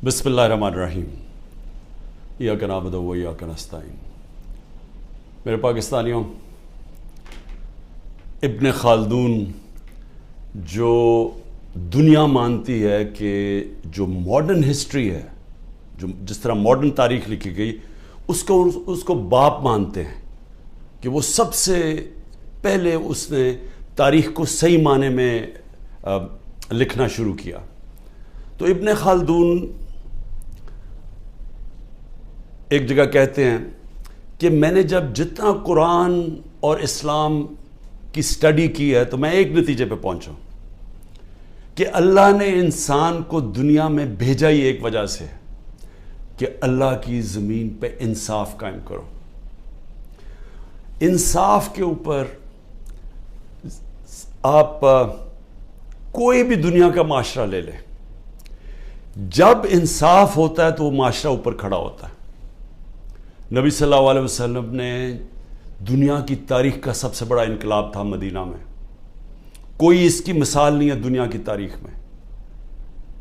بسم اللہ الرحمن الرحیم ایاک نعبد و ایاک نستعین۔ میرے پاکستانیوں، ابن خلدون جو دنیا مانتی ہے کہ جو ماڈرن ہسٹری ہے، جو جس طرح ماڈرن تاریخ لکھی گئی، اس کو باپ مانتے ہیں کہ وہ سب سے پہلے اس نے تاریخ کو صحیح معنی میں لکھنا شروع کیا۔ تو ابن خلدون ایک جگہ کہتے ہیں کہ میں نے جتنا قرآن اور اسلام کی سٹڈی کی ہے تو میں ایک نتیجے پہ پہنچا کہ اللہ نے انسان کو دنیا میں بھیجا ہی ایک وجہ سے کہ اللہ کی زمین پہ انصاف قائم کرو۔ انصاف کے اوپر آپ کوئی بھی دنیا کا معاشرہ لے لیں، جب انصاف ہوتا ہے تو وہ معاشرہ اوپر کھڑا ہوتا ہے۔ نبی صلی اللہ علیہ وسلم نے دنیا کی تاریخ کا سب سے بڑا انقلاب تھا مدینہ میں، کوئی اس کی مثال نہیں ہے دنیا کی تاریخ میں،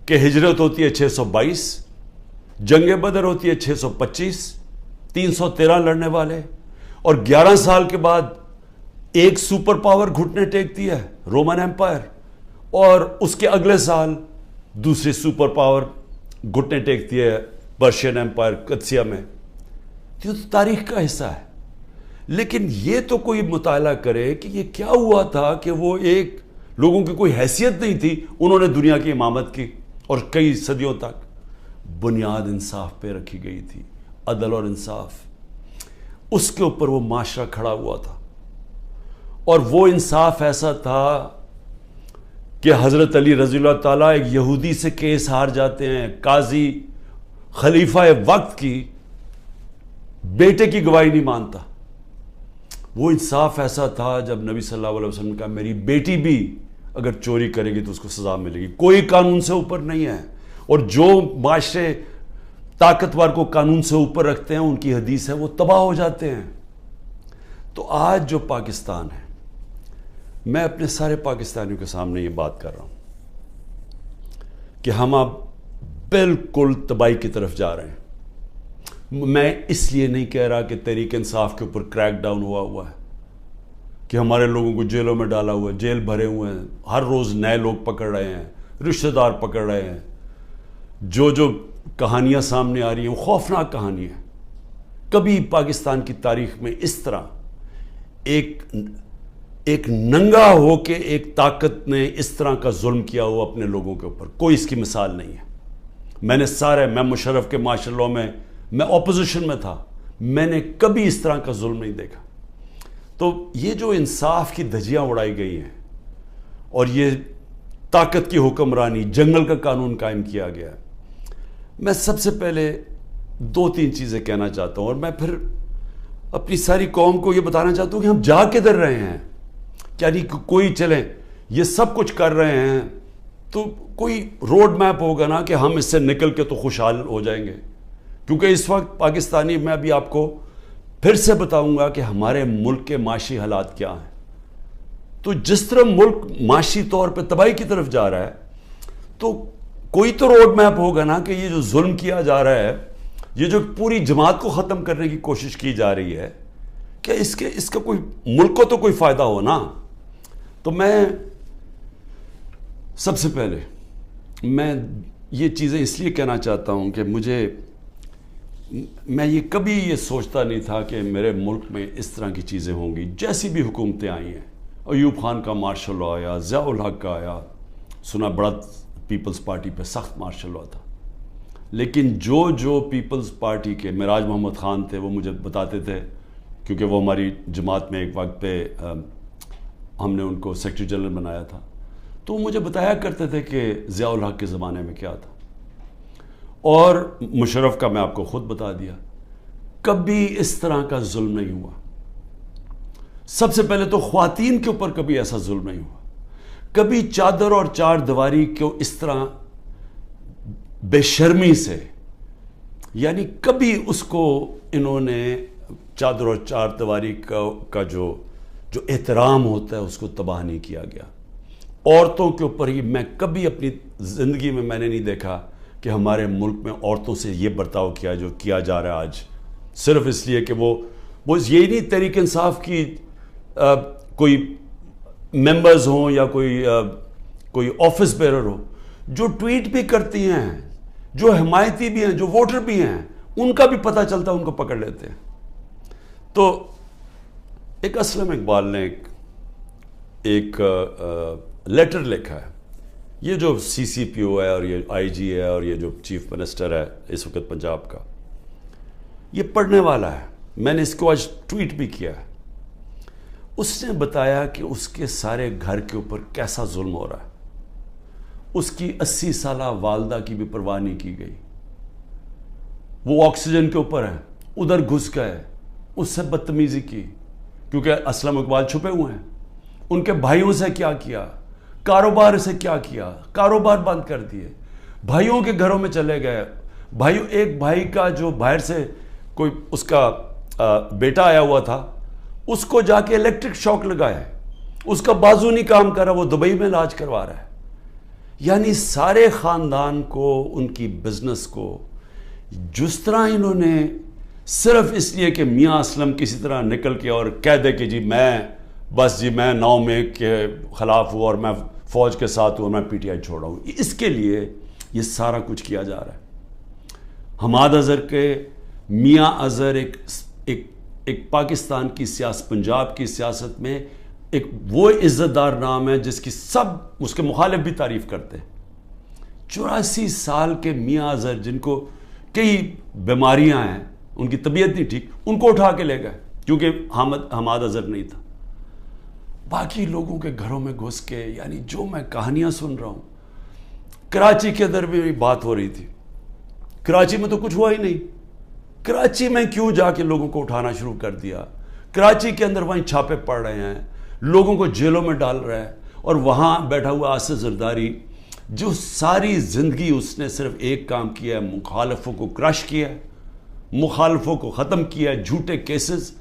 کہ ہجرت ہوتی ہے 622، جنگ بدر ہوتی ہے 625، 313 لڑنے والے، اور 11 سال کے بعد ایک سپر پاور گھٹنے ٹیکتی ہے رومن ایمپائر، اور اس کے اگلے سال دوسری سپر پاور گھٹنے ٹیکتی ہے پرشین ایمپائر قدسیہ میں۔ یہ تو تاریخ کا حصہ ہے، لیکن یہ تو کوئی مطالعہ کرے کہ یہ کیا ہوا تھا کہ وہ ایک لوگوں کی کوئی حیثیت نہیں تھی، انہوں نے دنیا کی امامت کی، اور کئی صدیوں تک بنیاد انصاف پہ رکھی گئی تھی، عدل اور انصاف، اس کے اوپر وہ معاشرہ کھڑا ہوا تھا۔ اور وہ انصاف ایسا تھا کہ حضرت علی رضی اللہ تعالیٰ ایک یہودی سے کیس ہار جاتے ہیں، قاضی خلیفہ وقت کی بیٹے کی گواہی نہیں مانتا۔ وہ انصاف ایسا تھا جب نبی صلی اللہ علیہ وسلم نے کہا میری بیٹی بھی اگر چوری کرے گی تو اس کو سزا ملے گی، کوئی قانون سے اوپر نہیں ہے، اور جو معاشرے طاقتور کو قانون سے اوپر رکھتے ہیں ان کی حدیث ہے وہ تباہ ہو جاتے ہیں۔ تو آج جو پاکستان ہے، میں اپنے سارے پاکستانیوں کے سامنے یہ بات کر رہا ہوں کہ ہم اب بالکل تباہی کی طرف جا رہے ہیں۔ میں اس لیے نہیں کہہ رہا کہ تحریک انصاف کے اوپر کریک ڈاؤن ہوا ہے، کہ ہمارے لوگوں کو جیلوں میں ڈالا ہوا ہے، جیل بھرے ہوئے ہیں، ہر روز نئے لوگ پکڑ رہے ہیں، رشتہ دار پکڑ رہے ہیں، جو کہانیاں سامنے آ رہی ہیں وہ خوفناک کہانی ہے۔ کبھی پاکستان کی تاریخ میں اس طرح ایک ننگا ہو کے ایک طاقت نے اس طرح کا ظلم کیا ہوا اپنے لوگوں کے اوپر، کوئی اس کی مثال نہیں ہے۔ میں مشرف کے مارشل لاء میں اپوزیشن میں تھا، میں نے کبھی اس طرح کا ظلم نہیں دیکھا۔ تو یہ جو انصاف کی دھجیاں اڑائی گئی ہیں اور یہ طاقت کی حکمرانی، جنگل کا قانون قائم کیا گیا ہے، میں سب سے پہلے 2-3 چیزیں کہنا چاہتا ہوں، اور میں پھر اپنی ساری قوم کو یہ بتانا چاہتا ہوں کہ ہم جا کدھر رہے ہیں۔ یعنی کوئی چلیں یہ سب کچھ کر رہے ہیں تو کوئی روڈ میپ ہوگا نا کہ ہم اس سے نکل کے تو خوشحال ہو جائیں گے، کیونکہ اس وقت پاکستانی، میں ابھی آپ کو پھر سے بتاؤں گا کہ ہمارے ملک کے معاشی حالات کیا ہیں۔ تو جس طرح ملک معاشی طور پہ تباہی کی طرف جا رہا ہے تو کوئی تو روڈ میپ ہوگا نا کہ یہ جو ظلم کیا جا رہا ہے، یہ جو پوری جماعت کو ختم کرنے کی کوشش کی جا رہی ہے، کہ اس کا کوئی ملک کو تو کوئی فائدہ ہو نا۔ تو میں سب سے پہلے میں یہ چیزیں اس لیے کہنا چاہتا ہوں کہ میں یہ کبھی یہ سوچتا نہیں تھا کہ میرے ملک میں اس طرح کی چیزیں ہوں گی۔ جیسی بھی حکومتیں آئی ہیں، ایوب خان کا مارشل لاء آیا، ضیاء الحق کا آیا، سنا بڑا پیپلز پارٹی پہ سخت مارشل لاء تھا، لیکن جو پیپلز پارٹی کے معراج محمد خان تھے وہ مجھے بتاتے تھے، کیونکہ وہ ہماری جماعت میں ایک وقت پہ ہم نے ان کو سیکرٹری جنرل بنایا تھا، تو وہ مجھے بتایا کرتے تھے کہ ضیاء الحق کے زمانے میں کیا تھا، اور مشرف کا میں آپ کو خود بتا دیا، کبھی اس طرح کا ظلم نہیں ہوا۔ سب سے پہلے تو خواتین کے اوپر کبھی ایسا ظلم نہیں ہوا، کبھی چادر اور چار دیواری کو اس طرح بے شرمی سے، یعنی کبھی اس کو انہوں نے چادر اور چار دیواری کا جو احترام ہوتا ہے اس کو تباہ نہیں کیا گیا۔ عورتوں کے اوپر ہی میں کبھی اپنی زندگی میں نے نہیں دیکھا کہ ہمارے ملک میں عورتوں سے یہ برتاؤ کیا جو کیا جا رہا ہے آج، صرف اس لیے کہ وہ یہی نہیں تحریک انصاف کی کوئی ممبرز ہوں یا کوئی آفس بیرر ہو، جو ٹویٹ بھی کرتی ہیں، جو حمایتی بھی ہیں، جو ووٹر بھی ہیں، ان کا بھی پتہ چلتا ہے، ان کو پکڑ لیتے ہیں۔ تو ایک اسلم اقبال نے ایک لیٹر لکھا ہے، یہ جو سی سی پی او ہے اور یہ آئی جی ہے اور یہ جو چیف منسٹر ہے اس وقت پنجاب کا، یہ پڑھنے والا ہے، میں نے اس کو آج ٹویٹ بھی کیا ہے۔ اس نے بتایا کہ اس کے سارے گھر کے اوپر کیسا ظلم ہو رہا ہے، اس کی 80 سالہ والدہ کی بھی پرواہ نہیں کی گئی، وہ آکسیجن کے اوپر ہے، ادھر گھس گئے، اس سے بدتمیزی کی، کیونکہ اسلم اقبال چھپے ہوئے ہیں۔ ان کے بھائیوں سے کیا کاروبار سے کیا کاروبار بند کر دیے، بھائیوں کے گھروں میں چلے گئے، ایک بھائی کا جو باہر سے کوئی اس کا بیٹا آیا ہوا تھا، اس کو جا کے الیکٹرک شاک لگایا، اس کا بازو نہیں کام کر رہا، وہ دبئی میں علاج کروا رہا ہے۔ یعنی سارے خاندان کو، ان کی بزنس کو جس طرح انہوں نے صرف اس لیے کہ میاں اسلم کسی طرح نکل کے اور کہہ دے کہ میں 9 مئی کے خلاف ہوں اور میں فوج کے ساتھ ہوں اور میں پی ٹی آئی چھوڑا ہوں، اس کے لیے یہ سارا کچھ کیا جا رہا ہے۔ حماد اظہر کے میاں اظہر ایک پاکستان کی سیاست، پنجاب کی سیاست میں ایک وہ عزت دار نام ہے جس کی سب اس کے مخالف بھی تعریف کرتے ہیں۔ 84 سال کے میاں اظہر جن کو کئی بیماریاں ہیں، ان کی طبیعت نہیں ٹھیک، ان کو اٹھا کے لے گئے کیونکہ حماد اظہر نہیں تھا۔ باقی لوگوں کے گھروں میں گھس کے، یعنی جو میں کہانیاں سن رہا ہوں، کراچی کے اندر بھی بات ہو رہی تھی، کراچی میں تو کچھ ہوا ہی نہیں، کراچی میں کیوں جا کے لوگوں کو اٹھانا شروع کر دیا؟ کراچی کے اندر وہیں چھاپے پڑ رہے ہیں، لوگوں کو جیلوں میں ڈال رہا ہے، اور وہاں بیٹھا ہوا آصف زرداری جو ساری زندگی اس نے صرف ایک کام کیا ہے، مخالفوں کو کرش کیا ہے، مخالفوں کو ختم کیا ہے، جھوٹے کیسز،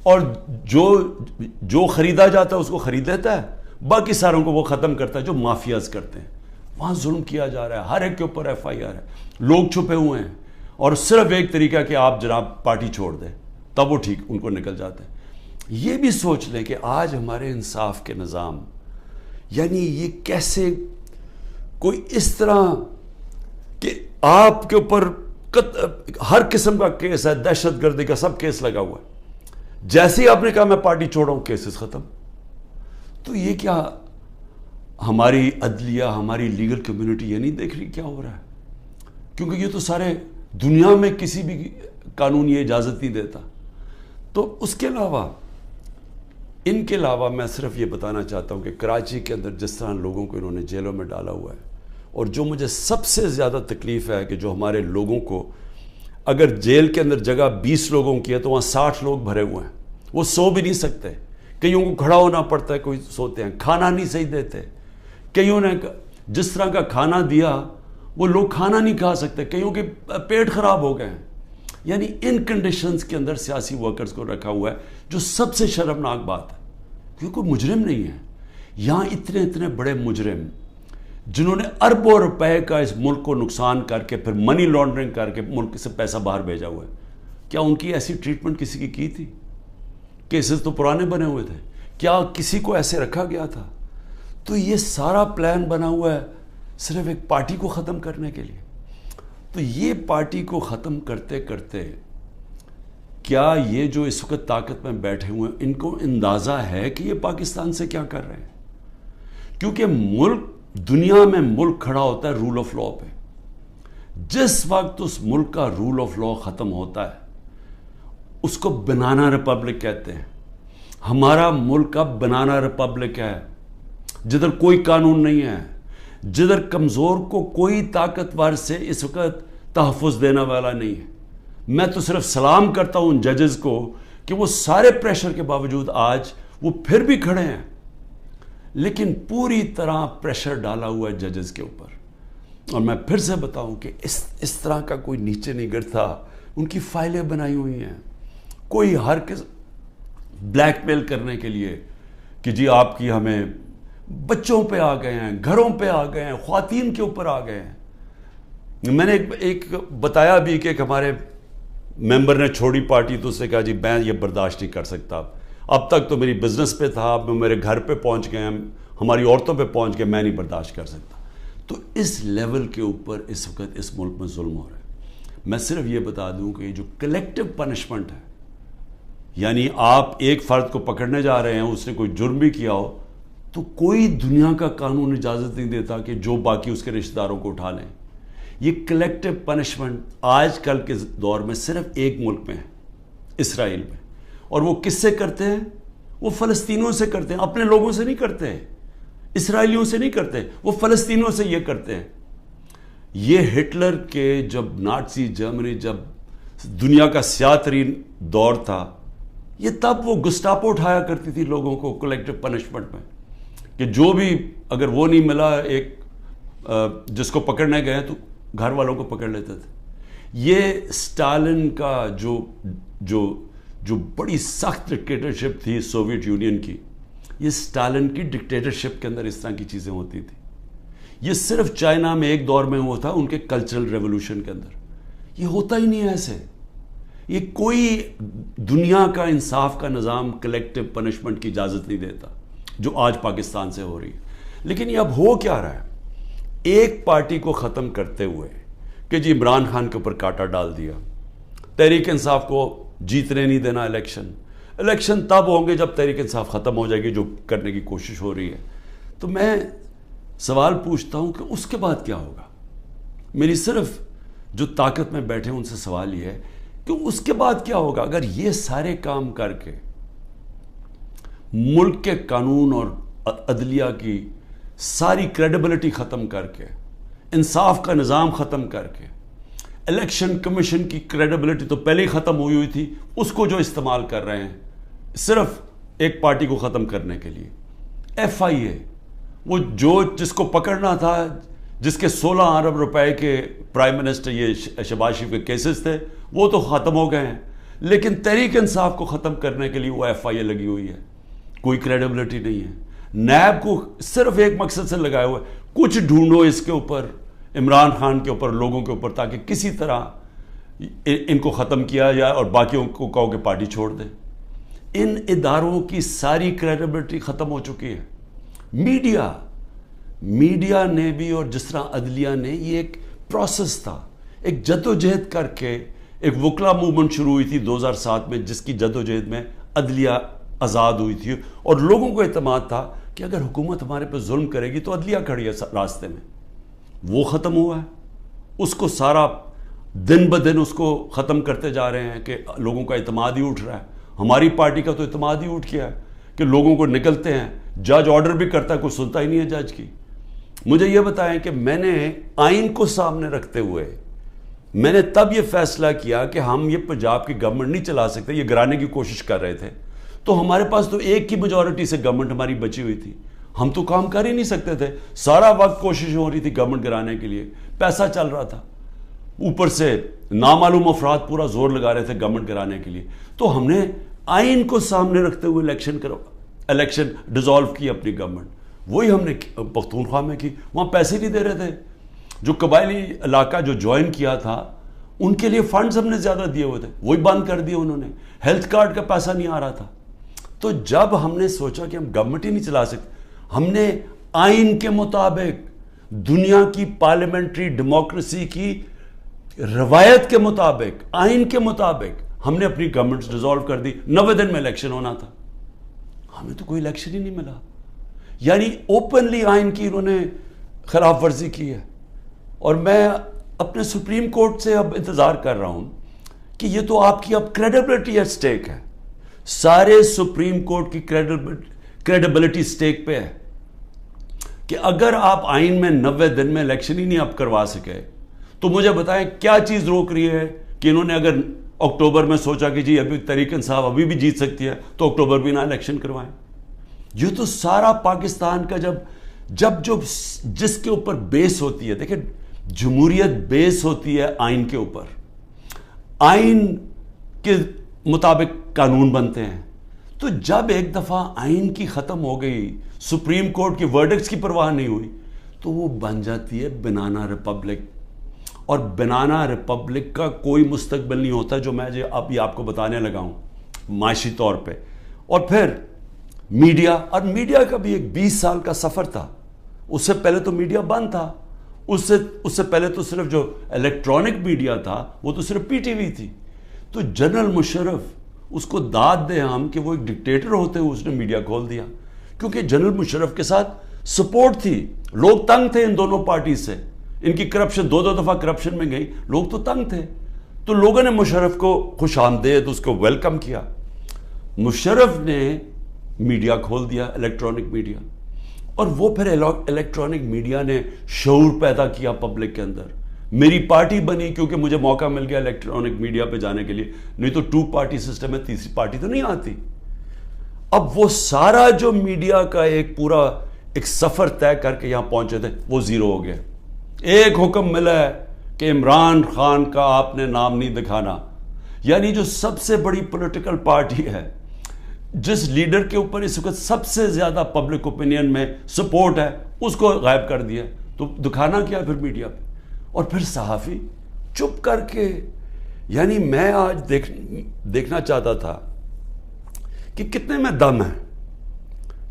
اور جو خریدا جاتا ہے اس کو خرید لیتا ہے، باقی ساروں کو وہ ختم کرتا ہے جو مافیاز کرتے ہیں۔ وہاں ظلم کیا جا رہا ہے، ہر ایک کے اوپر ایف آئی آر ہے، لوگ چھپے ہوئے ہیں، اور صرف ایک طریقہ کہ آپ جناب پارٹی چھوڑ دیں تب وہ ٹھیک ان کو نکل جاتے ہیں۔ یہ بھی سوچ لیں کہ آج ہمارے انصاف کے نظام، یعنی یہ کیسے کوئی اس طرح کہ آپ کے اوپر ہر قسم کا کیس ہے، دہشت گردی کا سب کیس لگا ہوا ہے، جیسے ہی آپ نے کہا میں پارٹی چھوڑا ہوں کیسز ختم۔ تو یہ کیا ہماری عدلیہ، ہماری لیگل کمیونٹی یہ نہیں دیکھ رہی کیا ہو رہا ہے؟ کیونکہ یہ تو سارے دنیا میں کسی بھی قانون یہ اجازت نہیں دیتا۔ تو اس کے علاوہ، ان کے علاوہ میں صرف یہ بتانا چاہتا ہوں کہ کراچی کے اندر جس طرح لوگوں کو انہوں نے جیلوں میں ڈالا ہوا ہے، اور جو مجھے سب سے زیادہ تکلیف ہے کہ جو ہمارے لوگوں کو، اگر جیل کے اندر جگہ 20 لوگوں کی ہے تو وہاں 60 لوگ بھرے ہوئے ہیں، وہ سو بھی نہیں سکتے، کئیوں کو کھڑا ہونا پڑتا ہے، کوئی سوتے ہیں، کھانا نہیں صحیح دیتے، کئیوں نے جس طرح کا کھانا دیا وہ لوگ کھانا نہیں کھا سکتے، کئیوں کے پیٹ خراب ہو گئے ہیں۔ یعنی ان کنڈیشنز کے اندر سیاسی ورکرز کو رکھا ہوا ہے، جو سب سے شرمناک بات ہے، کیونکہ کوئی مجرم نہیں ہے یہاں، اتنے بڑے مجرم جنہوں نے اربوں روپے کا اس ملک کو نقصان کر کے پھر منی لانڈرنگ کر کے ملک سے پیسہ باہر بھیجا ہوا ہے، کیا ان کی ایسی ٹریٹمنٹ کسی کی تھی؟ کیسز تو پرانے بنے ہوئے تھے، کیا کسی کو ایسے رکھا گیا تھا؟ تو یہ سارا پلان بنا ہوا ہے صرف ایک پارٹی کو ختم کرنے کے لیے۔ تو یہ پارٹی کو ختم کرتے کرتے کیا یہ جو اس وقت طاقت میں بیٹھے ہوئے ہیں ان کو اندازہ ہے کہ یہ پاکستان سے کیا کر رہے ہیں؟ کیونکہ ملک، دنیا میں ملک کھڑا ہوتا ہے رول آف لا پہ، جس وقت اس ملک کا رول آف لا ختم ہوتا ہے اس کو بنانا ریپبلک کہتے ہیں۔ ہمارا ملک کا بنانا ریپبلک ہے، جدھر کوئی قانون نہیں ہے، جدھر کمزور کو کوئی طاقتور سے اس وقت تحفظ دینے والا نہیں ہے۔ میں تو صرف سلام کرتا ہوں ان ججز کو کہ وہ سارے پریشر کے باوجود آج وہ پھر بھی کھڑے ہیں، لیکن پوری طرح پریشر ڈالا ہوا ہے ججز کے اوپر۔ اور میں پھر سے بتاؤں کہ اس طرح کا کوئی نیچے نہیں گرتا، ان کی فائلیں بنائی ہوئی ہیں، کوئی ہر کس بلیک میل کرنے کے لیے کہ جی آپ کی ہمیں بچوں پہ آ گئے ہیں، گھروں پہ آ گئے ہیں، خواتین کے اوپر آ گئے ہیں۔ میں نے ایک بتایا بھی کہ ایک ہمارے ممبر نے چھوڑی پارٹی تو اس نے کہا جی میں یہ برداشت نہیں کر سکتا، اب تک تو میری بزنس پہ تھا، اب میرے گھر پہ پہنچ گئے، ہماری عورتوں پہ پہنچ گئے، میں نہیں برداشت کر سکتا۔ تو اس لیول کے اوپر اس وقت اس ملک میں ظلم ہو رہا ہے۔ میں صرف یہ بتا دوں کہ یہ جو کلیکٹو پنشمنٹ ہے، یعنی آپ ایک فرد کو پکڑنے جا رہے ہیں، اس نے کوئی جرم بھی کیا ہو، تو کوئی دنیا کا قانون اجازت نہیں دیتا کہ جو باقی اس کے رشتہ داروں کو اٹھا لیں۔ یہ کلیکٹو پنشمنٹ آج کل کے دور میں صرف ایک ملک میں ہے، اسرائیل میں، اور وہ کس سے کرتے ہیں؟ وہ فلسطینیوں سے کرتے ہیں، اپنے لوگوں سے نہیں کرتے ہیں، اسرائیلیوں سے نہیں کرتے، وہ فلسطینیوں سے یہ کرتے ہیں۔ یہ ہٹلر کے جب نازی جرمنی، جب دنیا کا سیاہ ترین دور تھا، یہ تب وہ گسٹاپو اٹھایا کرتی تھی لوگوں کو کلیکٹو پنشمنٹ میں، کہ جو بھی اگر وہ نہیں ملا ایک جس کو پکڑنے گئے تو گھر والوں کو پکڑ لیتے تھے۔ یہ سٹالن کا جو بڑی سخت ڈکٹیٹرشپ تھی سوویت یونین کی، یہ سٹالن کی ڈکٹیٹرشپ کے اندر اس طرح کی چیزیں ہوتی تھیں۔ یہ صرف چائنا میں ایک دور میں ہوا تھا، ان کے کلچرل ریولوشن کے اندر۔ یہ ہوتا ہی نہیں ہے ایسے۔ یہ کوئی دنیا کا انصاف کا نظام کلیکٹو پنشمنٹ کی اجازت نہیں دیتا، جو آج پاکستان سے ہو رہی ہے۔ لیکن یہ اب ہو کیا رہا ہے؟ ایک پارٹی کو ختم کرتے ہوئے کہ جی عمران خان کے اوپر کانٹا ڈال دیا، تحریک انصاف کو جیتنے نہیں دینا الیکشن تب ہوں گے جب تحریک انصاف ختم ہو جائے گی، جو کرنے کی کوشش ہو رہی ہے۔ تو میں سوال پوچھتا ہوں کہ اس کے بعد کیا ہوگا؟ میری صرف جو طاقت میں بیٹھے ان سے سوال یہ ہے کہ اس کے بعد کیا ہوگا؟ اگر یہ سارے کام کر کے ملک کے قانون اور عدلیہ کی ساری کریڈیبلٹی ختم کر کے، انصاف کا نظام ختم کر کے، الیکشن کمیشن کی کریڈیبلٹی تو پہلے ہی ختم ہوئی تھی، اس کو جو استعمال کر رہے ہیں صرف ایک پارٹی کو ختم کرنے کے لیے، ایف آئی اے، وہ جس کو پکڑنا تھا، جس کے 16 ارب روپے کے پرائم منسٹر یہ شہباز شریف کے کیسز تھے، وہ تو ختم ہو گئے ہیں، لیکن تحریک انصاف کو ختم کرنے کے لیے وہ ایف آئی اے لگی ہوئی ہے، کوئی کریڈیبلٹی نہیں ہے۔ نیب کو صرف ایک مقصد سے لگایا ہوا ہے، کچھ ڈھونڈو اس کے اوپر، عمران خان کے اوپر، لوگوں کے اوپر، تاکہ کسی طرح ان کو ختم کیا جائے اور باقیوں کو کہو کہ پارٹی چھوڑ دیں۔ ان اداروں کی ساری کریڈیبلٹی ختم ہو چکی ہے۔ میڈیا نے بھی، اور جس طرح عدلیہ نے، یہ ایک پروسیس تھا، ایک جدوجہد کر کے ایک وکلا موومنٹ شروع ہوئی تھی 2007 میں، جس کی جدوجہد میں عدلیہ آزاد ہوئی تھی، اور لوگوں کو اعتماد تھا کہ اگر حکومت ہمارے پہ ظلم کرے گی تو عدلیہ کھڑی ہے راستے میں۔ وہ ختم ہوا ہے، اس کو سارا دن بدن اس کو ختم کرتے جا رہے ہیں کہ لوگوں کا اعتماد ہی اٹھ رہا ہے۔ ہماری پارٹی کا تو اعتماد ہی اٹھ گیا ہے کہ لوگوں کو نکلتے ہیں، جج آرڈر بھی کرتا ہے، کوئی سنتا ہی نہیں ہے جج کی۔ مجھے یہ بتائیں کہ میں نے آئین کو سامنے رکھتے ہوئے میں نے تب یہ فیصلہ کیا کہ ہم یہ پنجاب کی گورنمنٹ نہیں چلا سکتے، یہ گرانے کی کوشش کر رہے تھے، تو ہمارے پاس تو ایک کی میجورٹی سے گورنمنٹ ہماری بچی ہوئی تھی، ہم تو کام کر ہی نہیں سکتے تھے، سارا وقت کوشش ہو رہی تھی گورنمنٹ گرانے کے لیے، پیسہ چل رہا تھا، اوپر سے نامعلوم افراد پورا زور لگا رہے تھے گورنمنٹ گرانے کے لیے۔ تو ہم نے آئین کو سامنے رکھتے ہوئے الیکشن ڈیزالو کی اپنی گورنمنٹ، وہی ہم نے پختونخوا میں کی۔ وہاں پیسے نہیں دے رہے تھے، جو قبائلی علاقہ جو جوائن کیا تھا ان کے لیے فنڈز ہم نے زیادہ دیے ہوئے تھے، وہی بند کر دیے انہوں نے، ہیلتھ کارڈ کا پیسہ نہیں آ رہا تھا۔ تو جب ہم نے سوچا کہ ہم گورنمنٹ ہی نہیں چلا سکتے، ہم نے آئین کے مطابق، دنیا کی پارلیمنٹری ڈیموکریسی کی روایت کے مطابق، آئین کے مطابق ہم نے اپنی گورنمنٹ ڈیزالو کر دی۔ 90 دن میں الیکشن ہونا تھا، ہمیں تو کوئی الیکشن ہی نہیں ملا۔ یعنی اوپنلی آئین کی انہوں نے خلاف ورزی کی ہے، اور میں اپنے سپریم کورٹ سے اب انتظار کر رہا ہوں کہ یہ تو آپ کی اب کریڈیبلٹی ایٹ سٹیک ہے، سارے سپریم کورٹ کی کریڈیبلٹی سٹیک پہ ہے کہ اگر آپ آئین میں 90 دن میں الیکشن ہی نہیں اب کروا سکے تو مجھے بتائیں کیا چیز روک رہی ہے کہ انہوں نے اگر اکتوبر میں سوچا کہ جی ابھی تحریک انصاف ابھی بھی جیت سکتی ہے تو اکتوبر بھی نہ الیکشن کروائیں۔ یہ تو سارا پاکستان کا جس کے اوپر بیس ہوتی ہے، دیکھیں جمہوریت بیس ہوتی ہے آئین کے اوپر، آئین کے مطابق قانون بنتے ہیں، تو جب ایک دفعہ آئین کی ختم ہو گئی، سپریم کورٹ کی ورڈکٹس کی پرواہ نہیں ہوئی، تو وہ بن جاتی ہے بنانا ریپبلک، اور بنانا ریپبلک کا کوئی مستقبل نہیں ہوتا جو میں اب یہ آپ کو بتانے لگا ہوں معاشی طور پہ. اور پھر میڈیا، اور میڈیا کا بھی ایک 20 سال کا سفر تھا. اس سے پہلے تو میڈیا بند تھا. اس سے پہلے تو صرف جو الیکٹرانک میڈیا تھا وہ تو صرف پی ٹی وی تھی. تو جنرل مشرف، اس کو داد دیں ہم کہ وہ ایک ڈکٹیٹر ہوتے ہوئے اس نے میڈیا کھول دیا، کیونکہ جنرل مشرف کے ساتھ سپورٹ تھی. لوگ تنگ تھے ان دونوں پارٹی سے. ان کی کرپشن 2 دفعہ کرپشن میں گئی، لوگ تو تنگ تھے. تو لوگوں نے مشرف کو خوش آمدید اس کو ویلکم کیا. مشرف نے میڈیا کھول دیا، الیکٹرانک میڈیا. اور وہ پھر الیکٹرانک میڈیا نے شعور پیدا کیا پبلک کے اندر. میری پارٹی بنی کیونکہ مجھے موقع مل گیا الیکٹرانک میڈیا پہ جانے کے لیے، نہیں تو 2 پارٹی سسٹم ہے، تیسری پارٹی تو نہیں آتی. اب وہ سارا جو میڈیا کا ایک پورا ایک سفر طے کر کے یہاں پہنچے تھے وہ زیرو ہو گیا. ایک حکم ملا ہے کہ عمران خان کا آپ نے نام نہیں دکھانا. یعنی جو سب سے بڑی پولیٹیکل پارٹی ہے، جس لیڈر کے اوپر اس وقت سب سے زیادہ پبلک اوپینین میں سپورٹ ہے، اس کو غائب کر دیا. تو دکھانا کیا پھر میڈیا پہ؟ اور پھر صحافی چپ کر کے. یعنی میں آج دیکھنا چاہتا تھا کہ کتنے میں دم ہے.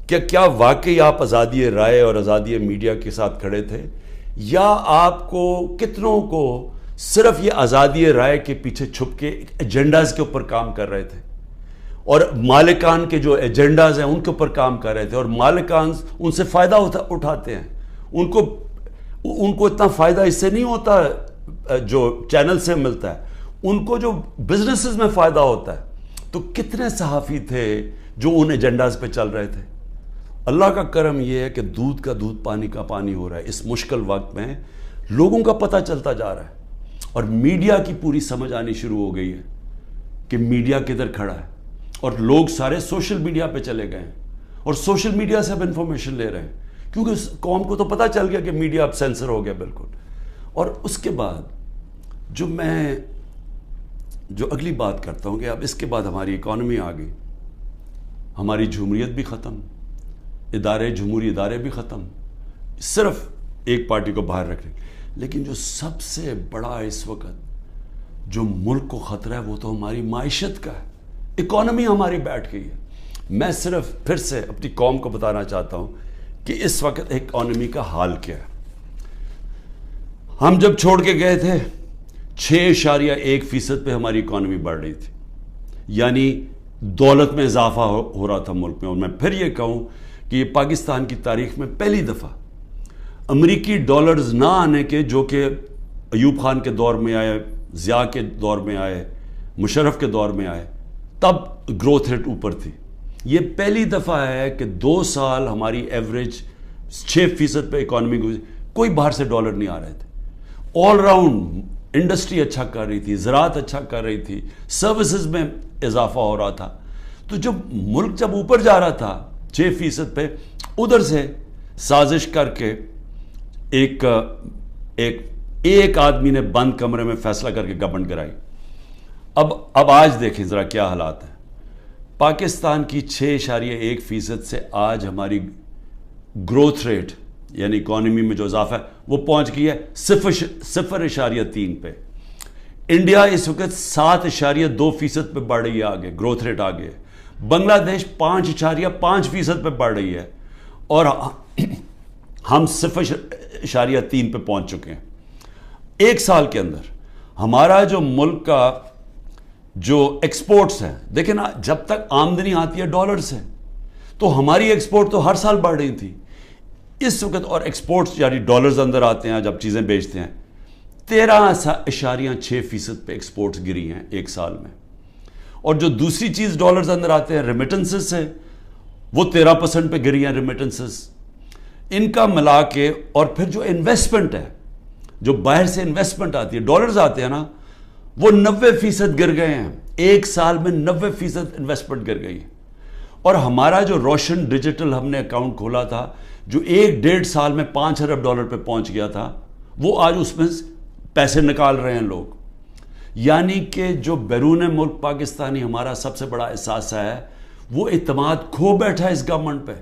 کیا واقعی آپ آزادی رائے اور آزادی میڈیا کے ساتھ کھڑے تھے، یا آپ کو کتنوں کو صرف یہ آزادی رائے کے پیچھے چھپ کے ایجنڈاز کے اوپر کام کر رہے تھے، اور مالکان کے جو ایجنڈاز ہیں ان کے اوپر کام کر رہے تھے، اور مالکان ان سے فائدہ اٹھاتے ہیں. ان کو اتنا فائدہ اس سے نہیں ہوتا جو چینل سے ملتا ہے، ان کو جو بزنسز میں فائدہ ہوتا ہے. تو کتنے صحافی تھے جو ان ایجنڈاز پہ چل رہے تھے. اللہ کا کرم یہ ہے کہ دودھ کا دودھ پانی کا پانی ہو رہا ہے. اس مشکل وقت میں لوگوں کا پتہ چلتا جا رہا ہے، اور میڈیا کی پوری سمجھ آنی شروع ہو گئی ہے کہ میڈیا کدھر کھڑا ہے. اور لوگ سارے سوشل میڈیا پہ چلے گئے ہیں، اور سوشل میڈیا سے اب انفارمیشن لے رہے ہیں، کیونکہ اس قوم کو تو پتہ چل گیا کہ میڈیا اب سینسر ہو گیا بالکل. اور اس کے بعد جو اگلی بات کرتا ہوں کہ اب اس کے بعد ہماری اکانومی آ گئی، ہماری جمہوریت بھی ختم، جمہوری ادارے بھی ختم، صرف ایک پارٹی کو باہر رکھنے. لیکن جو سب سے بڑا اس وقت جو ملک کو خطرہ ہے وہ تو ہماری معیشت کا ہے. اکانومی ہماری بیٹھ گئی ہے. میں صرف پھر سے اپنی قوم کو بتانا چاہتا ہوں کہ اس وقت اکانومی کا حال کیا ہے. ہم جب چھوڑ کے گئے تھے 6.1% پہ ہماری اکانومی بڑھ رہی تھی، یعنی دولت میں اضافہ ہو رہا تھا ملک میں. اور میں پھر یہ کہوں کہ یہ پاکستان کی تاریخ میں پہلی دفعہ امریکی ڈالرز نہ آنے کے، جو کہ ایوب خان کے دور میں آئے، ضیاء کے دور میں آئے، مشرف کے دور میں آئے، تب گروتھ ریٹ اوپر تھی. یہ پہلی دفعہ ہے کہ 2 سال ہماری ایوریج 6% پہ اکانومی کو کوئی باہر سے ڈالر نہیں آ رہے تھے. آل راؤنڈ انڈسٹری اچھا کر رہی تھی، زراعت اچھا کر رہی تھی، سروسز میں اضافہ ہو رہا تھا. تو ملک جب اوپر جا رہا تھا 6% پہ، ادھر سے سازش کر کے ایک آدمی نے بند کمرے میں فیصلہ کر کے گورنمنٹ کرائی. اب آج دیکھیں ذرا کیا حالات ہیں. پاکستان کی 6.1% سے آج ہماری گروتھ ریٹ یعنی اکانومی میں جو اضافہ ہے وہ پہنچ گئی ہے 0.3 پہ. انڈیا اس وقت 7.2% پہ بڑھ رہی ہے، آگے گروتھ ریٹ آگے. بنگلہ دیش 5.5% پہ بڑھ رہی ہے، اور ہم 0.3 پہ پہنچ چکے ہیں. ایک سال کے اندر ہمارا جو ملک کا جو ایکسپورٹس ہیں، دیکھیں نا، جب تک آمدنی آتی ہے ڈالر سے تو ہماری ایکسپورٹ تو ہر سال بڑھ رہی تھی. اس وقت اور ایکسپورٹس یعنی ڈالرز اندر آتے ہیں جب چیزیں بیچتے ہیں، 13.6% پہ ایکسپورٹس گری ہیں ایک سال میں. اور جو دوسری چیز ڈالرز اندر آتے ہیں ریمیٹنسز سے، وہ 13% پہ گری ہیں ریمیٹنسز. ان کا ملا کے اور پھر جو انویسٹمنٹ ہے، جو باہر سے انویسٹمنٹ آتی ہے، ڈالرز آتے ہیں نا، وہ 90% گر گئے ہیں. ایک سال میں 90% انویسٹمنٹ گر گئی ہے. اور ہمارا جو روشن ڈیجیٹل ہم نے اکاؤنٹ کھولا تھا، جو 1.5 سال میں $5 ارب پہ پہنچ گیا تھا، وہ آج اس میں پیسے نکال رہے ہیں لوگ. یعنی کہ جو بیرون ملک پاکستانی ہمارا سب سے بڑا احساسہ ہے، وہ اعتماد کھو بیٹھا ہے اس گورنمنٹ پہ.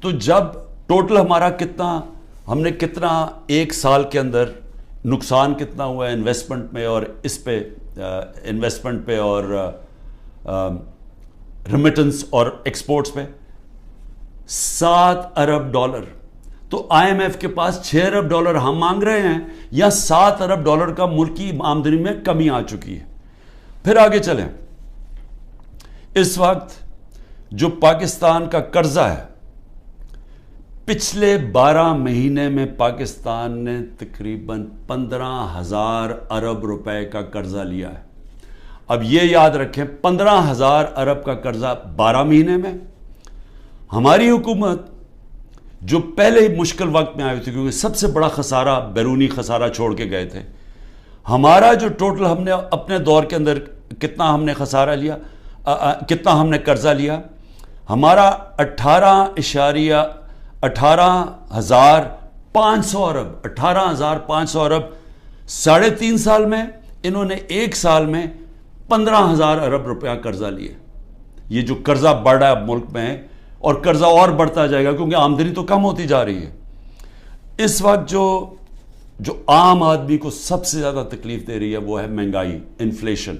تو جب ٹوٹل ہمارا ہم نے کتنا ایک سال کے اندر نقصان کتنا ہوا ہے انویسٹمنٹ میں اور اس پہ انویسٹمنٹ پہ اور ریمیٹنس اور ایکسپورٹس پہ 7 ارب ڈالر. تو آئی ایم ایف کے پاس 6 ارب ڈالر ہم مانگ رہے ہیں یا 7 ارب ڈالر کا ملکی آمدنی میں کمی آ چکی ہے. پھر آگے چلیں. اس وقت جو پاکستان کا قرضہ ہے پچھلے 12 مہینے میں پاکستان نے تقریباً 15,000 ارب روپے کا قرضہ لیا ہے. اب یہ یاد رکھیں 15,000 ارب کا قرضہ 12 مہینے میں. ہماری حکومت جو پہلے ہی مشکل وقت میں آئی تھی کیونکہ سب سے بڑا خسارہ بیرونی خسارہ چھوڑ کے گئے تھے. ہمارا جو ٹوٹل ہم نے اپنے دور کے اندر کتنا ہم نے خسارہ لیا کتنا ہم نے قرضہ لیا ہمارا 18,500 ارب 18,500 ارب 3.5 سال میں انہوں نے 1 سال میں 15,000 ارب روپیہ قرضہ لیا. یہ جو قرضہ بڑھ رہا ہے ملک میں اور قرضہ اور بڑھتا جائے گا کیونکہ آمدنی تو کم ہوتی جا رہی ہے. اس وقت جو عام آدمی کو سب سے زیادہ تکلیف دے رہی ہے وہ ہے مہنگائی انفلیشن.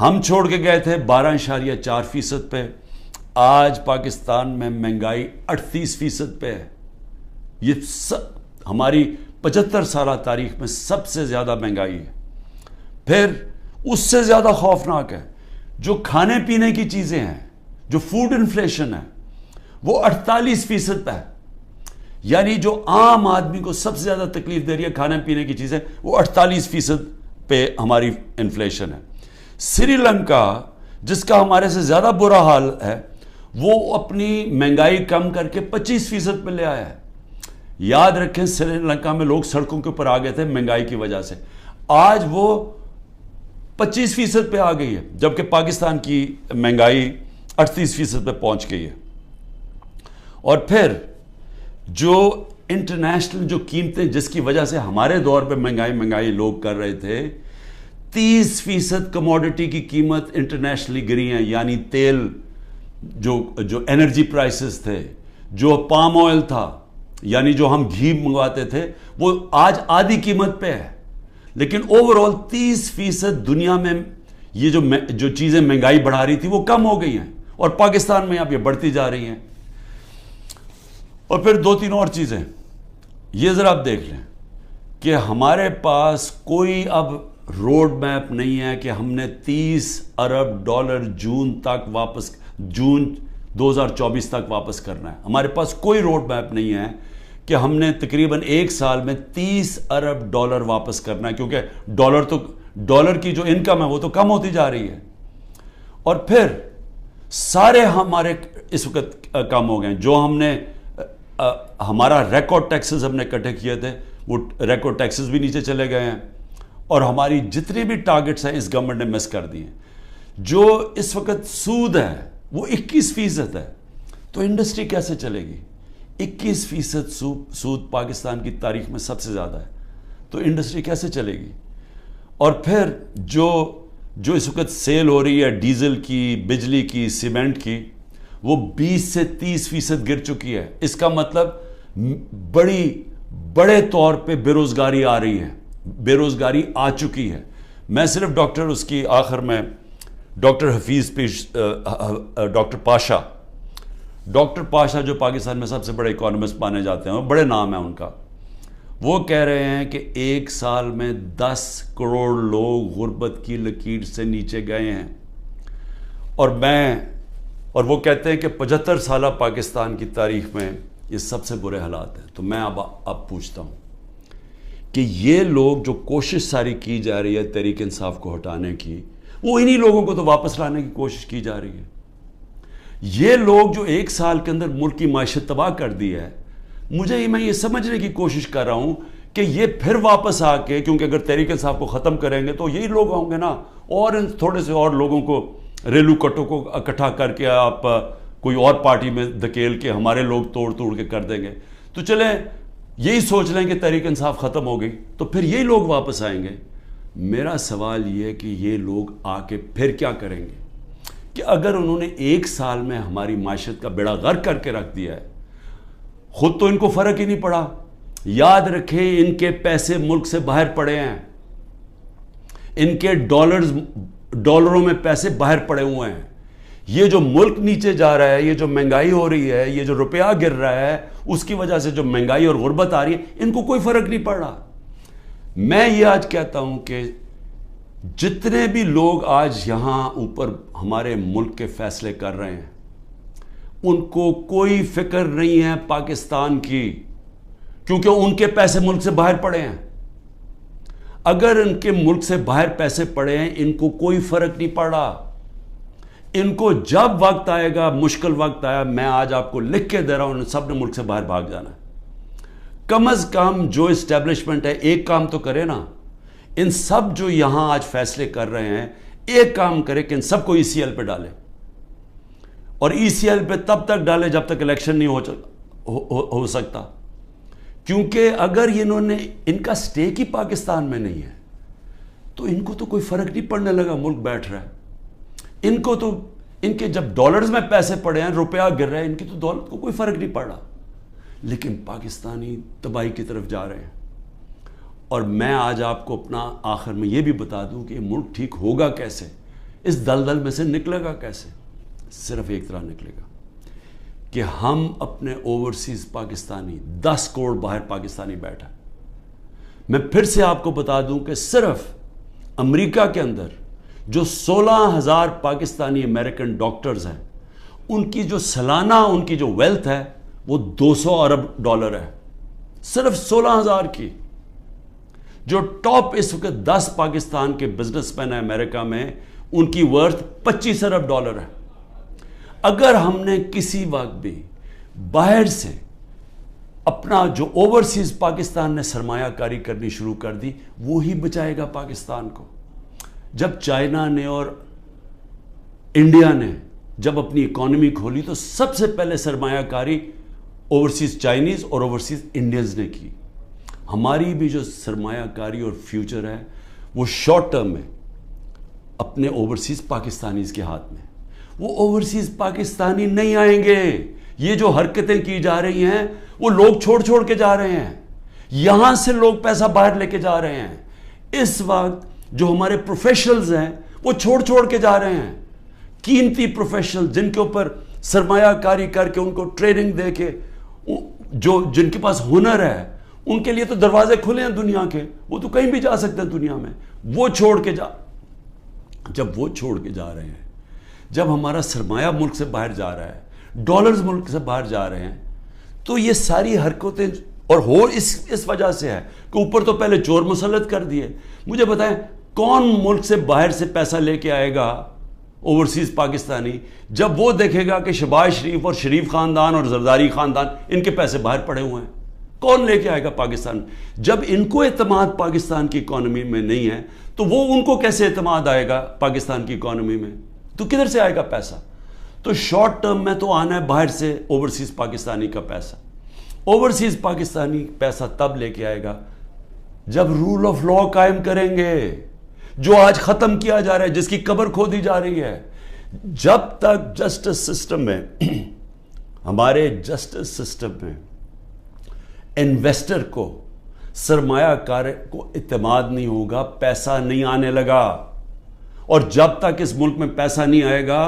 ہم چھوڑ کے گئے تھے 12.4% پہ. آج پاکستان میں مہنگائی 38% پہ ہے. یہ ہماری 75 سالہ تاریخ میں سب سے زیادہ مہنگائی ہے. پھر اس سے زیادہ خوفناک ہے جو کھانے پینے کی چیزیں ہیں جو فوڈ انفلیشن ہے وہ 48% پہ ہے. یعنی جو عام آدمی کو سب سے زیادہ تکلیف دے رہی ہے کھانے پینے کی چیزیں وہ 48% پہ ہماری انفلیشن ہے. سری لنکا جس کا ہمارے سے زیادہ برا حال ہے وہ اپنی مہنگائی کم کر کے 25% پہ لے آیا ہے. یاد رکھیں سری لنکا میں لوگ سڑکوں کے اوپر آ گئے تھے مہنگائی کی وجہ سے. آج وہ 25% پہ آ گئی ہے جبکہ پاکستان کی مہنگائی 38% پہ پہنچ گئی ہے. اور پھر جو انٹرنیشنل جو قیمتیں جس کی وجہ سے ہمارے دور پہ مہنگائی لوگ کر رہے تھے 30% کموڈٹی کی قیمت انٹرنیشنلی گری ہیں. یعنی تیل جو انرجی پرائسز تھے جو پام آئل تھا یعنی جو ہم گھی منگواتے تھے وہ آج آدھی قیمت پہ ہے. لیکن اوورآل 30% دنیا میں یہ جو چیزیں مہنگائی بڑھا رہی تھی وہ کم ہو گئی ہیں اور پاکستان میں اب یہ بڑھتی جا رہی ہیں. اور پھر 2-3 اور چیزیں یہ ذرا آپ دیکھ لیں کہ ہمارے پاس کوئی اب روڈ میپ نہیں ہے کہ ہم نے 30 ارب ڈالر جون 2024 تک واپس کرنا ہے. ہمارے پاس کوئی روڈ میپ نہیں ہے کہ ہم نے تقریباً 1 سال میں 30 ارب ڈالر واپس کرنا ہے کیونکہ ڈالر کی جو انکم ہے وہ تو کم ہوتی جا رہی ہے. اور پھر سارے ہمارے اس وقت کم ہو گئے جو ہم نے ہمارا ریکارڈ ٹیکسز ہم نے اکٹھے کیے تھے وہ ریکارڈ ٹیکسز بھی نیچے چلے گئے ہیں اور ہماری جتنی بھی ٹارگٹس ہیں اس گورنمنٹ نے مس کر دی ہیں. جو اس وقت سود ہے وہ 21% ہے. تو انڈسٹری کیسے چلے گی؟ 21% سود پاکستان کی تاریخ میں سب سے زیادہ ہے. تو انڈسٹری کیسے چلے گی؟ اور پھر جو اس وقت سیل ہو رہی ہے ڈیزل کی بجلی کی سیمنٹ کی وہ 20 سے 30% گر چکی ہے. اس کا مطلب بڑے طور پہ بے روزگاری آ رہی ہے بے روزگاری آ چکی ہے. میں صرف اس کی آخر میں ڈاکٹر پاشا جو پاکستان میں سب سے بڑے اکانومسٹ مانے جاتے ہیں بڑے نام ہیں ان کا وہ کہہ رہے ہیں کہ 1 سال میں 10 کروڑ لوگ غربت کی لکیر سے نیچے گئے ہیں. اور وہ کہتے ہیں کہ 75 سالہ پاکستان کی تاریخ میں یہ سب سے برے حالات ہیں. تو میں اب پوچھتا ہوں کہ یہ لوگ جو کوشش ساری کی جا رہی ہے تحریک انصاف کو ہٹانے کی وہ انہی لوگوں کو تو واپس لانے کی کوشش کی جا رہی ہے. یہ لوگ جو 1 سال کے اندر ملک کی معیشت تباہ کر دی ہے میں یہ سمجھنے کی کوشش کر رہا ہوں کہ یہ پھر واپس آ کے کیونکہ اگر تحریک انصاف کو ختم کریں گے تو یہی لوگ ہوں گے نا اور ان تھوڑے سے اور لوگوں کو ریلو کٹوں کو اکٹھا کر کے آپ کوئی اور پارٹی میں دھکیل کے ہمارے لوگ توڑ کے کر دیں گے. تو چلیں یہی سوچ لیں کہ تحریک انصاف ختم ہو گئی تو پھر یہی لوگ واپس آئیں گے. میرا سوال یہ ہے کہ یہ لوگ آ کے پھر کیا کریں گے کہ اگر انہوں نے 1 سال میں ہماری معیشت کا بیڑا غرق کر کے رکھ دیا ہے خود تو ان کو فرق ہی نہیں پڑا یاد رکھیں ان کے پیسے ملک سے باہر پڑے ہیں، ان کے ڈالروں میں پیسے باہر پڑے ہوئے ہیں. یہ جو ملک نیچے جا رہا ہے، یہ جو مہنگائی ہو رہی ہے، یہ جو روپیہ گر رہا ہے، اس کی وجہ سے جو مہنگائی اور غربت آ رہی ہے، ان کو کوئی فرق نہیں پڑ رہا. میں یہ آج کہتا ہوں کہ جتنے بھی لوگ آج یہاں اوپر ہمارے ملک کے فیصلے کر رہے ہیں، ان کو کوئی فکر نہیں ہے پاکستان کی، کیونکہ ان کے پیسے ملک سے باہر پڑے ہیں. اگر ان کے ملک سے باہر پیسے پڑے ہیں، ان کو کوئی فرق نہیں پڑا. ان کو جب وقت آئے گا، مشکل وقت آیا، میں آج آپ کو لکھ کے دے رہا ہوں، ان سب نے ملک سے باہر بھاگ جانا ہے. کم از کم جو اسٹیبلشمنٹ ہے ایک کام تو کرے نا. ان سب جو یہاں آج فیصلے کر رہے ہیں، ایک کام کرے کہ ان سب کو ای سی ایل پہ ڈالے، اور ای سی ایل پہ تب تک ڈالے جب تک الیکشن نہیں ہو سکتا. کیونکہ اگر انہوں نے، ان کا سٹیک ہی پاکستان میں نہیں ہے، تو ان کو تو کوئی فرق نہیں پڑنے لگا. ملک بیٹھ رہا ہے، ان کو تو ان کے جب ڈالرز میں پیسے پڑے ہیں، روپیہ گر رہا ہے، ان کی تو دولت کو کوئی فرق نہیں پڑ رہا. لیکن پاکستانی تباہی کی طرف جا رہے ہیں. اور میں آج آپ کو اپنا آخر میں یہ بھی بتا دوں کہ یہ ملک ٹھیک ہوگا کیسے، اس دلدل میں سے نکلے گا کیسے. صرف ایک طرح نکلے گا کہ ہم اپنے اوورسیز پاکستانی، 10 کروڑ باہر پاکستانی بیٹھا. میں پھر سے آپ کو بتا دوں کہ صرف امریکہ کے اندر جو 16,000 پاکستانی امریکن ڈاکٹرز ہیں، ان کی جو سالانہ ان کی جو ویلتھ ہے وہ $200 ارب ہے. صرف 16,000 کی. جو ٹاپ اس وقت 10 پاکستان کے بزنس مین ہیں امریکہ میں، ان کی ورتھ $25 ارب ہے. اگر ہم نے کسی وقت بھی باہر سے اپنا جو اوورسیز پاکستان نے سرمایہ کاری کرنی شروع کر دی، وہی بچائے گا پاکستان کو. جب چائنا نے اور انڈیا نے جب اپنی اکانومی کھولی تو سب سے پہلے سرمایہ کاری اوورسیز چائنیز اور اوورسیز انڈینز نے کی. ہماری بھی جو سرمایہ کاری اور فیوچر ہے وہ شارٹ ٹرم میں اپنے اوورسیز پاکستانیز کے ہاتھ میں. وہ اوورسیز پاکستانی نہیں آئیں گے. یہ جو حرکتیں کی جا رہی ہیں وہ لوگ چھوڑ کے جا رہے ہیں. یہاں سے لوگ پیسہ باہر لے کے جا رہے ہیں. اس وقت جو ہمارے پروفیشنلز ہیں وہ چھوڑ کے جا رہے ہیں. قیمتی پروفیشنل جن کے اوپر سرمایہ کاری کر کے، ان کو ٹریننگ دے کے، جن کے پاس ہنر ہے، ان کے لیے تو دروازے کھلے ہیں دنیا کے. وہ تو کہیں بھی جا سکتے ہیں دنیا میں. وہ چھوڑ کے جا رہے ہیں، جب ہمارا سرمایہ ملک سے باہر جا رہا ہے، ڈالرز ملک سے باہر جا رہے ہیں، تو یہ ساری حرکتیں اور اس وجہ سے ہے کہ اوپر تو پہلے چور مسلط کر دیے. مجھے بتائیں کون ملک سے باہر سے پیسہ لے کے آئے گا اوورسیز پاکستانی، جب وہ دیکھے گا کہ شہباز شریف اور شریف خاندان اور زرداری خاندان ان کے پیسے باہر پڑے ہوئے ہیں؟ کون لے کے آئے گا پاکستان؟ جب ان کو اعتماد پاکستان کی اکانومی میں نہیں ہے تو وہ ان کو کیسے اعتماد آئے گا پاکستان کی اکانومی میں؟ تو کدھر سے آئے گا پیسہ؟ تو شارٹ ٹرم میں تو آنا ہے باہر سے اوورسیز پاکستانی کا پیسہ. اوورسیز پاکستانی پیسہ تب لے کے آئے گا جب رول آف لا قائم کریں گے، جو آج ختم کیا جا رہا ہے، جس کی قبر کھودی جا رہی ہے. جب تک جسٹس سسٹم میں، ہمارے جسٹس سسٹم میں انویسٹر کو، سرمایہ کار کو اعتماد نہیں ہوگا، پیسہ نہیں آنے لگا. اور جب تک اس ملک میں پیسہ نہیں آئے گا،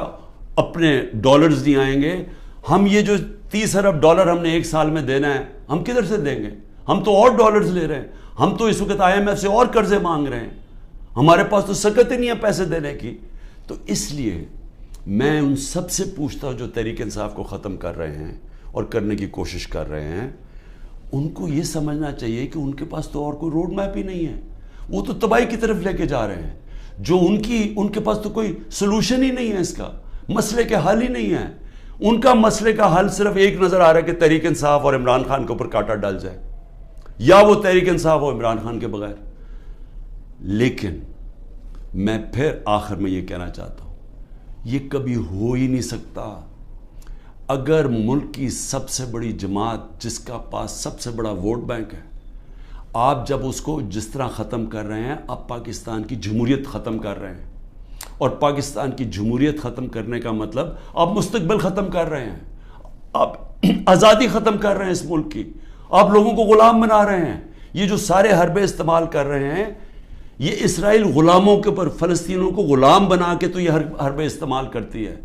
اپنے ڈالرز نہیں آئیں گے. ہم یہ جو $30 ارب ہم نے ایک سال میں دینا ہے، ہم کدھر سے دیں گے؟ ہم تو اور ڈالرز لے رہے ہیں. ہم تو اس وقت IMF سے اور قرضے مانگ رہے ہیں. ہمارے پاس تو سکت ہی نہیں ہے پیسے دینے کی. تو اس لیے میں ان سب سے پوچھتا ہوں جو تحریک انصاف کو ختم کر رہے ہیں اور کرنے کی کوشش کر رہے ہیں، ان کو یہ سمجھنا چاہیے کہ ان کے پاس تو اور کوئی روڈ میپ ہی نہیں ہے. وہ تو تباہی کی طرف لے کے جا رہے ہیں. جو ان کے پاس تو کوئی سلوشن ہی نہیں ہے، اس کا مسئلے کے حل ہی نہیں ہے. ان کا مسئلے کا حل صرف ایک نظر آ رہا ہے کہ تحریک انصاف اور عمران خان کے اوپر کانٹا ڈال جائے، یا وہ تحریک انصاف اور عمران خان کے بغیر. لیکن میں پھر آخر میں یہ کہنا چاہتا ہوں، یہ کبھی ہو ہی نہیں سکتا. اگر ملک کی سب سے بڑی جماعت جس کا پاس سب سے بڑا ووٹ بینک ہے، آپ جب اس کو جس طرح ختم کر رہے ہیں، آپ پاکستان کی جمہوریت ختم کر رہے ہیں. اور پاکستان کی جمہوریت ختم کرنے کا مطلب آپ مستقبل ختم کر رہے ہیں، آپ آزادی ختم کر رہے ہیں اس ملک کی. آپ لوگوں کو غلام بنا رہے ہیں. یہ جو سارے حربے استعمال کر رہے ہیں یہ اسرائیل غلاموں کے اوپر فلسطینوں کو غلام بنا کے تو یہ حربے استعمال کرتی ہے.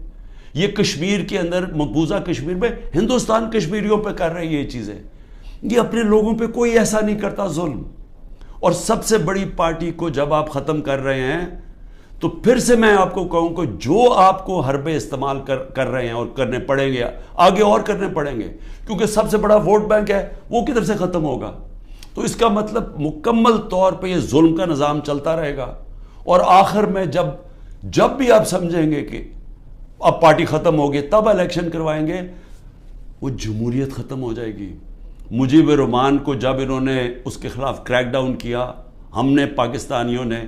یہ کشمیر کے اندر مقبوضہ کشمیر میں ہندوستان کشمیریوں پہ کر رہی ہے یہ چیزیں. یہ اپنے لوگوں پہ کوئی ایسا نہیں کرتا ظلم. اور سب سے بڑی پارٹی کو جب آپ ختم کر رہے ہیں تو پھر سے میں آپ کو کہوں کہ جو آپ کو حربے استعمال کر رہے ہیں اور کرنے پڑیں گے آگے اور کرنے پڑیں گے کیونکہ سب سے بڑا ووٹ بینک ہے وہ کدھر سے ختم ہوگا. تو اس کا مطلب مکمل طور پہ یہ ظلم کا نظام چلتا رہے گا اور آخر میں جب بھی آپ سمجھیں گے کہ اب پارٹی ختم ہوگی تب الیکشن کروائیں گے وہ جمہوریت ختم ہو جائے گی. مجیب الرحمان کو جب انہوں نے اس کے خلاف کریک ڈاؤن کیا ہم نے پاکستانیوں نے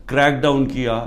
کریک ڈاؤن کیا